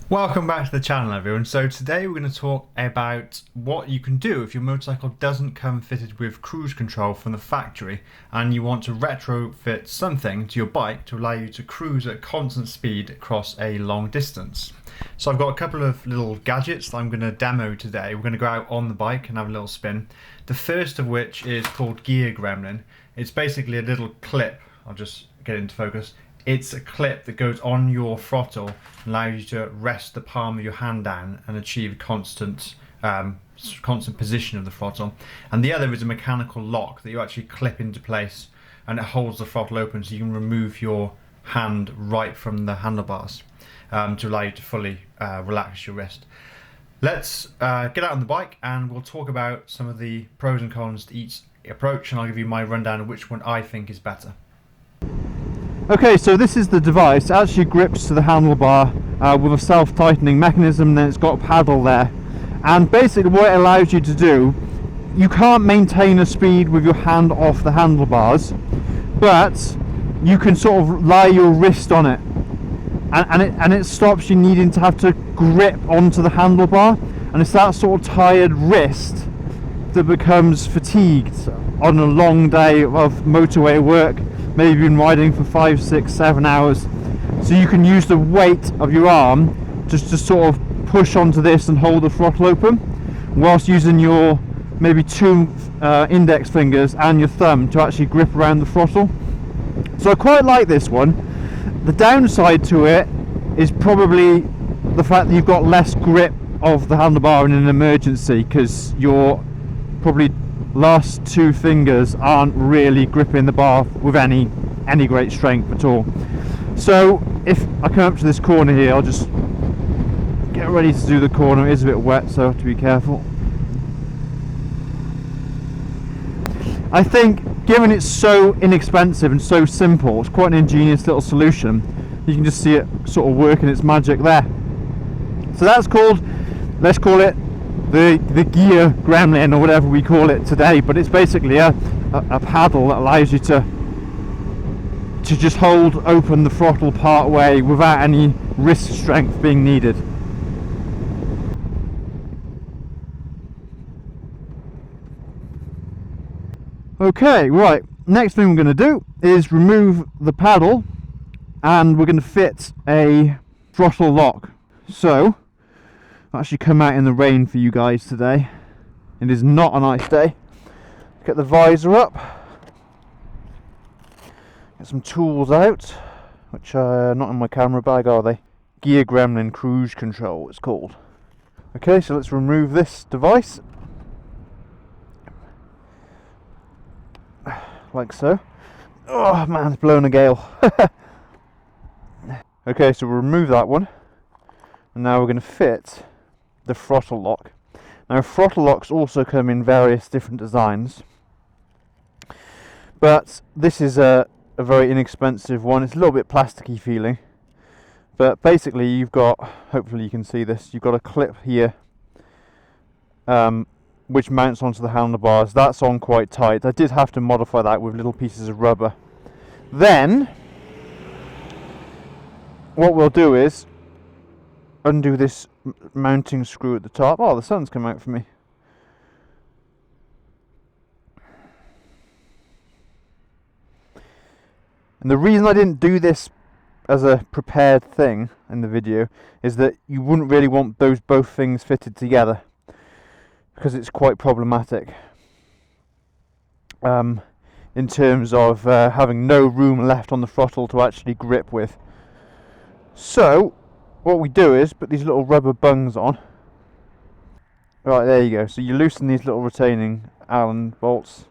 Welcome back to the channel, everyone. So today we're going to talk about what you can do if your motorcycle doesn't come fitted with cruise control from the factory and you want to retrofit something to your bike to allow you to cruise at constant speed across a long distance. So I've got a couple of little gadgets that I'm going to demo today. We're going to go out on the bike and have a little spin. The first of which is called Gear Gremlin. It's basically a little clip. I'll just get into focus. It's a clip that goes on your throttle and allows you to rest the palm of your hand down and achieve a constant position of the throttle. And the other is a mechanical lock that you actually clip into place, and it holds the throttle open so you can remove your hand right from the handlebars to allow you to fully relax your wrist. Let's get out on the bike and we'll talk about some of the pros and cons to each approach, and I'll give you my rundown of which one I think is better. Okay, so this is the device. It actually grips to the handlebar with a self-tightening mechanism, and then it's got a paddle there. And basically what it allows you to do, you can't maintain a speed with your hand off the handlebars, but you can sort of lie your wrist on it. And it stops you needing to have to grip onto the handlebar. And it's that sort of tired wrist that becomes fatigued on a long day of motorway work. Maybe you've been riding for 5, 6, 7 hours, so you can use the weight of your arm just to sort of push onto this and hold the throttle open, whilst using your maybe 2 index fingers and your thumb to actually grip around the throttle. So I quite like this one. The downside to it is probably the fact that you've got less grip of the handlebar in an emergency, because your probably last 2 fingers aren't really gripping the bar with any great strength at all. So if I come up to this corner here, I'll just get ready to do the corner. It is a bit wet, so I have to be careful. I think, given it's so inexpensive and so simple, it's quite an ingenious little solution. You can just see it sort of working its magic there. So that's called, let's call it the Gear Gremlin, or whatever we call it today, but it's basically a paddle that allows you to just hold open the throttle part way without any wrist strength being needed. Okay, right, next thing we're going to do is remove the paddle, and we're going to fit a throttle lock. So actually come out in the rain for you guys today. It is not a nice day. Get the visor up, get some tools out, which are not in my camera bag, are they? Gear Gremlin Cruise Control it's called. Okay, so let's remove this device like so. Oh man, it's blowing a gale. Okay, so we'll remove that one, and now we're going to fit the throttle lock. Now throttle locks also come in various different designs, but this is a very inexpensive one. It's a little bit plasticky feeling, but basically you've got, hopefully you can see this, you've got a clip here which mounts onto the handlebars. That's on quite tight. I did have to modify that with little pieces of rubber. Then what we'll do is undo this mounting screw at the top. Oh, the sun's come out for me. And the reason I didn't do this as a prepared thing in the video is that you wouldn't really want those both things fitted together, because it's quite problematic in terms of having no room left on the throttle to actually grip with. So what we do is put these little rubber bungs on. Right, there you go. So you loosen these little retaining Allen bolts.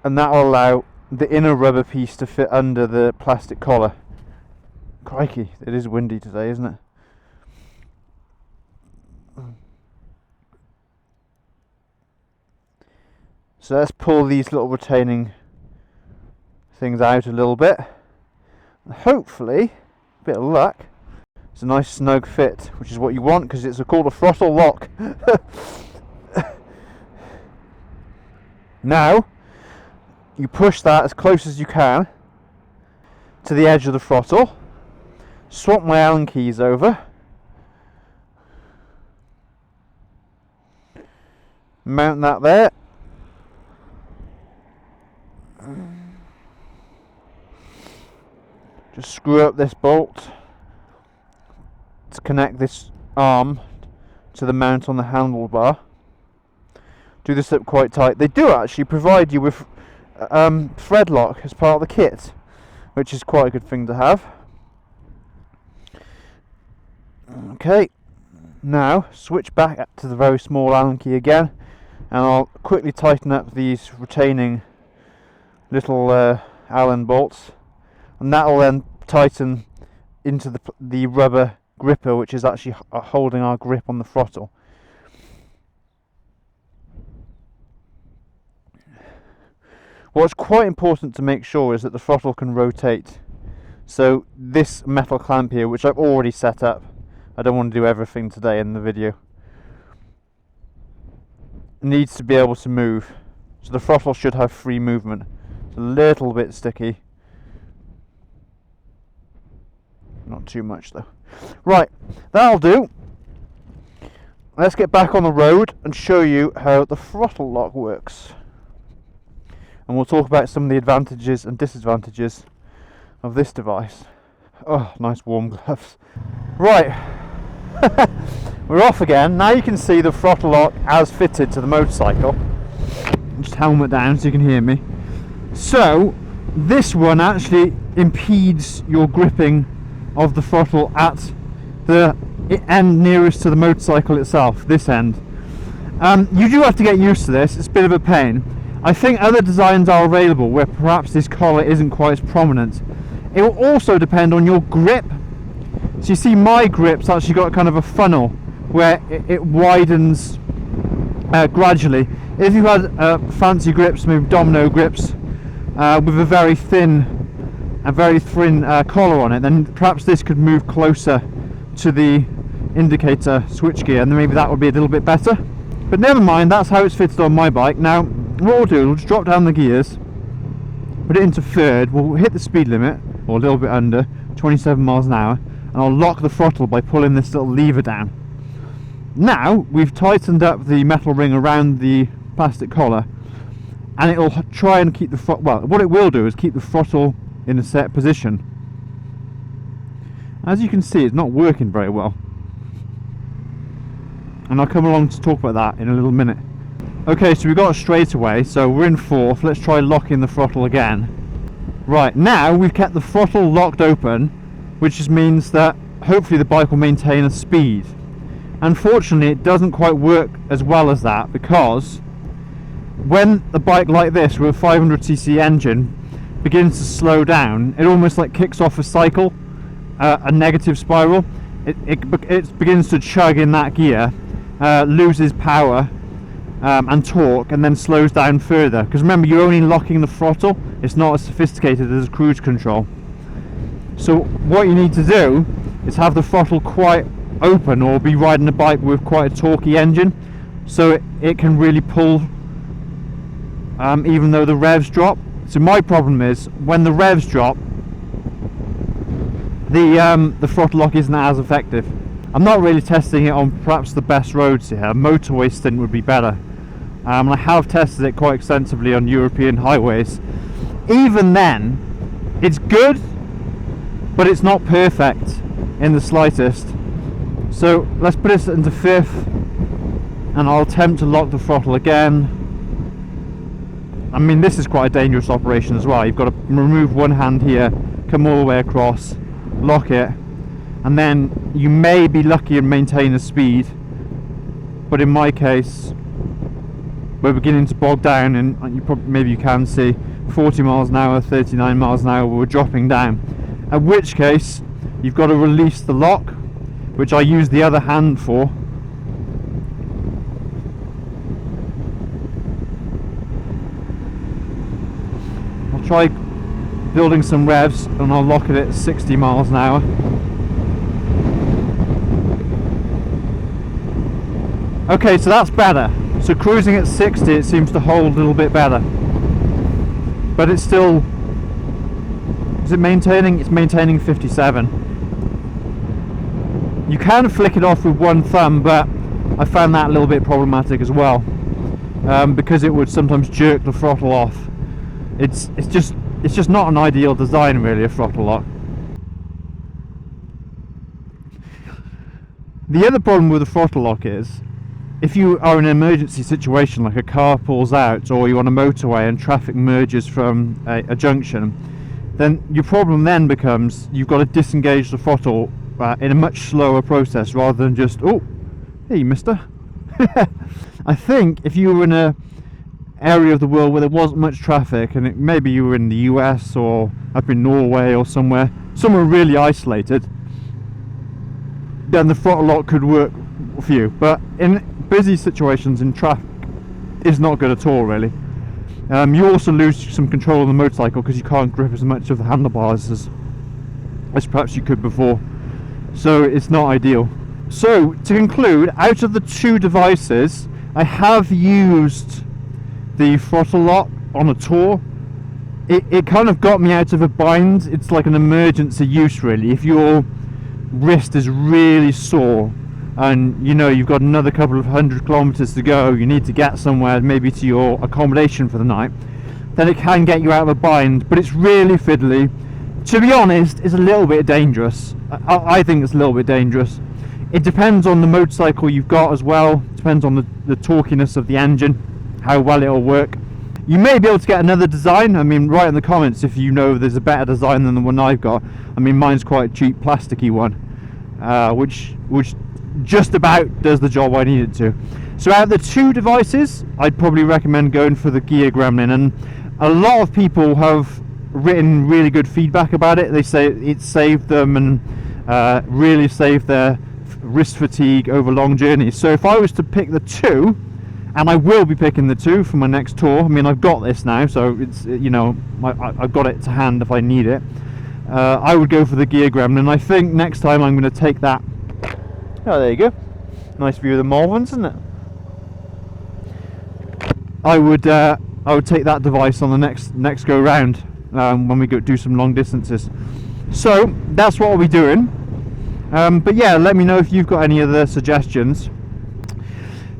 And that will allow the inner rubber piece to fit under the plastic collar. Crikey, it is windy today, isn't it? So let's pull these little retaining things out a little bit. And hopefully, bit of luck, it's a nice snug fit, which is what you want, because it's called a throttle lock. Now you push that as close as you can to the edge of the throttle, swap my Allen keys over, mount that there, just screw up this bolt to connect this arm to the mount on the handlebar. Do this up quite tight. They do actually provide you with thread lock as part of the kit, which is quite a good thing to have. Okay, now switch back to the very small Allen key again, and I'll quickly tighten up these retaining little Allen bolts, and that will then tighten into the rubber gripper, which is actually holding our grip on the throttle. What's quite important to make sure is that the throttle can rotate. So this metal clamp here, which I've already set up, I don't want to do everything today in the video, needs to be able to move. So the throttle should have free movement. It's a little bit sticky. Not too much though. Right, that'll do. Let's get back on the road and show you how the throttle lock works. And we'll talk about some of the advantages and disadvantages of this device. Oh, nice warm gloves. Right, we're off again. Now you can see the throttle lock as fitted to the motorcycle. Just helmet down so you can hear me. So, this one actually impedes your gripping of the throttle at the end nearest to the motorcycle itself, this end. You do have to get used to this, it's a bit of a pain. I think other designs are available where perhaps this collar isn't quite as prominent. It will also depend on your grip. So you see my grip's actually got kind of a funnel where it widens gradually. If you had fancy grips, maybe domino grips, with a very thin collar on it, then perhaps this could move closer to the indicator switchgear, and then maybe that would be a little bit better. But never mind, that's how it's fitted on my bike. Now what we'll do, we'll just drop down the gears, put it into third, we'll hit the speed limit, or a little bit under, 27 miles an hour, and I'll lock the throttle by pulling this little lever down. Now we've tightened up the metal ring around the plastic collar, and it'll try and keep the throttle, well, what it will do is keep the throttle in a set position. As you can see, it's not working very well, and I'll come along to talk about that in a little minute. Okay, so we've got a straightaway, so we're in fourth. Let's try locking the throttle again. Right, now we've kept the throttle locked open, which just means that hopefully the bike will maintain a speed. Unfortunately, it doesn't quite work as well as that, because when a bike like this with a 500cc engine begins to slow down, it almost like kicks off a cycle, a negative spiral. It begins to chug in that gear, loses power and torque, and then slows down further, because remember, you're only locking the throttle. It's not as sophisticated as cruise control. So what you need to do is have the throttle quite open, or be riding a bike with quite a torquey engine, so it can really pull even though the revs drop. So my problem is, when the revs drop, the throttle lock isn't as effective. I'm not really testing it on perhaps the best roads here. A motorway stint would be better. And I have tested it quite extensively on European highways. Even then, it's good, but it's not perfect in the slightest. So let's put this into fifth, and I'll attempt to lock the throttle again. I mean, this is quite a dangerous operation as well. You've got to remove one hand here, come all the way across, lock it, and then you may be lucky and maintain a speed, but in my case we're beginning to bog down, and maybe you can see 40 miles an hour, 39 miles an hour, we're dropping down, at which case you've got to release the lock, which I use the other hand for. I'll try building some revs, and I'll lock it at 60 miles an hour. Okay, so that's better. So cruising at 60, it seems to hold a little bit better. But it's still... Is it maintaining? It's maintaining 57. You can flick it off with one thumb, but I found that a little bit problematic as well, because it would sometimes jerk the throttle off. It's just not an ideal design, really, a throttle lock. The other problem with a throttle lock is, if you are in an emergency situation, like a car pulls out, or you're on a motorway and traffic merges from a junction, then your problem then becomes you've got to disengage the throttle in a much slower process, rather than just, oh, hey mister. I think if you were in a area of the world where there wasn't much traffic, and maybe you were in the US or up in Norway or somewhere really isolated, then the throttle lock could work for you. But in busy situations in traffic, it's not good at all, really. You also lose some control of the motorcycle because you can't grip as much of the handlebars as perhaps you could before. So it's not ideal. So to conclude, out of the two devices, I have used the throttle lock on a tour. It kind of got me out of a bind. It's like an emergency use, really. If your wrist is really sore and you know you've got another couple of 100 kilometers to go, you need to get somewhere, maybe to your accommodation for the night, then it can get you out of a bind. But it's really fiddly. To be honest, it's a little bit dangerous. I think it's a little bit dangerous. It depends on the motorcycle you've got as well. Depends on the torquiness of the engine, how well it'll work. You may be able to get another design. I mean, write in the comments if you know there's a better design than the one I've got. I mean, mine's quite a cheap plasticky one, which just about does the job I need it to. So out of the two devices, I'd probably recommend going for the Gear Gremlin, and a lot of people have written really good feedback about it. They say it saved them and really saved their wrist fatigue over long journeys. So if I was to pick the two, and I will be picking the two for my next tour, I mean, I've got this now, so it's, you know, I've got it to hand if I need it. I would go for the Gear Gremlin. I think next time I'm going to take that. Oh, there you go. Nice view of the Malverns, isn't it? I would take that device on the next go round when we go do some long distances. So that's what I'll be doing. But yeah, let me know if you've got any other suggestions.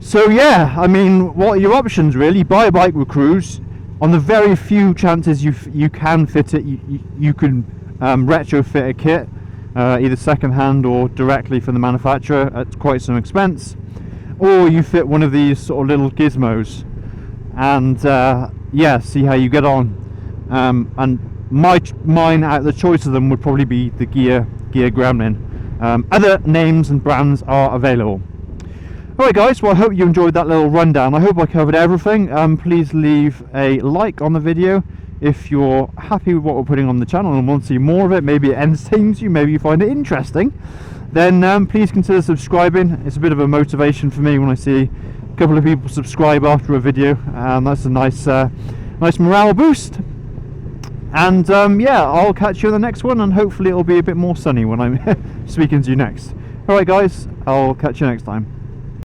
So yeah, I mean, what are your options really? Buy a bike with cruise. On the very few chances you can fit it, you can retrofit a kit, either second hand or directly from the manufacturer at quite some expense, or you fit one of these sort of little gizmos and yeah, see how you get on. And mine out of the choice of them would probably be the Gear Gremlin. Other names and brands are available. Alright guys, well I hope you enjoyed that little rundown. I hope I covered everything. Please leave a like on the video if you're happy with what we're putting on the channel and want to see more of it. Maybe it entertains you, maybe you find it interesting. Then please consider subscribing. It's a bit of a motivation for me when I see a couple of people subscribe after a video, and that's a nice morale boost. And yeah, I'll catch you in the next one, and hopefully it'll be a bit more sunny when I'm speaking to you next. Alright guys, I'll catch you next time.